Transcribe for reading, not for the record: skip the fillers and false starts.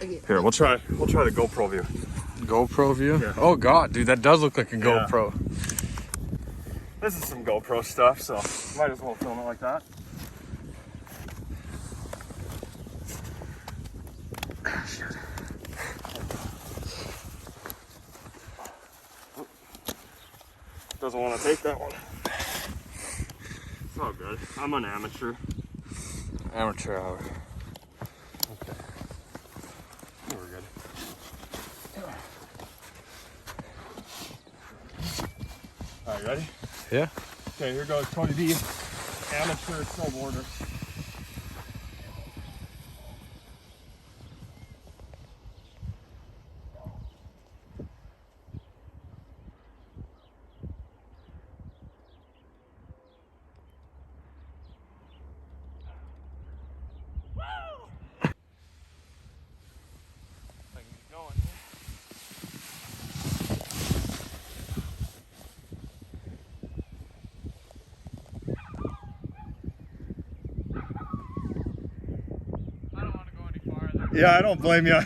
Here, we'll try the GoPro view. GoPro view? Yeah. Oh god, dude, that does look like a GoPro. This is some GoPro stuff, so might as well film it like that. Shit. Doesn't want to take that one. It's all good. I'm an amateur. Amateur hour. Okay. We're good. All right, ready? Yeah. Okay, here goes Cody D, amateur snowboarder. Yeah, I don't blame you.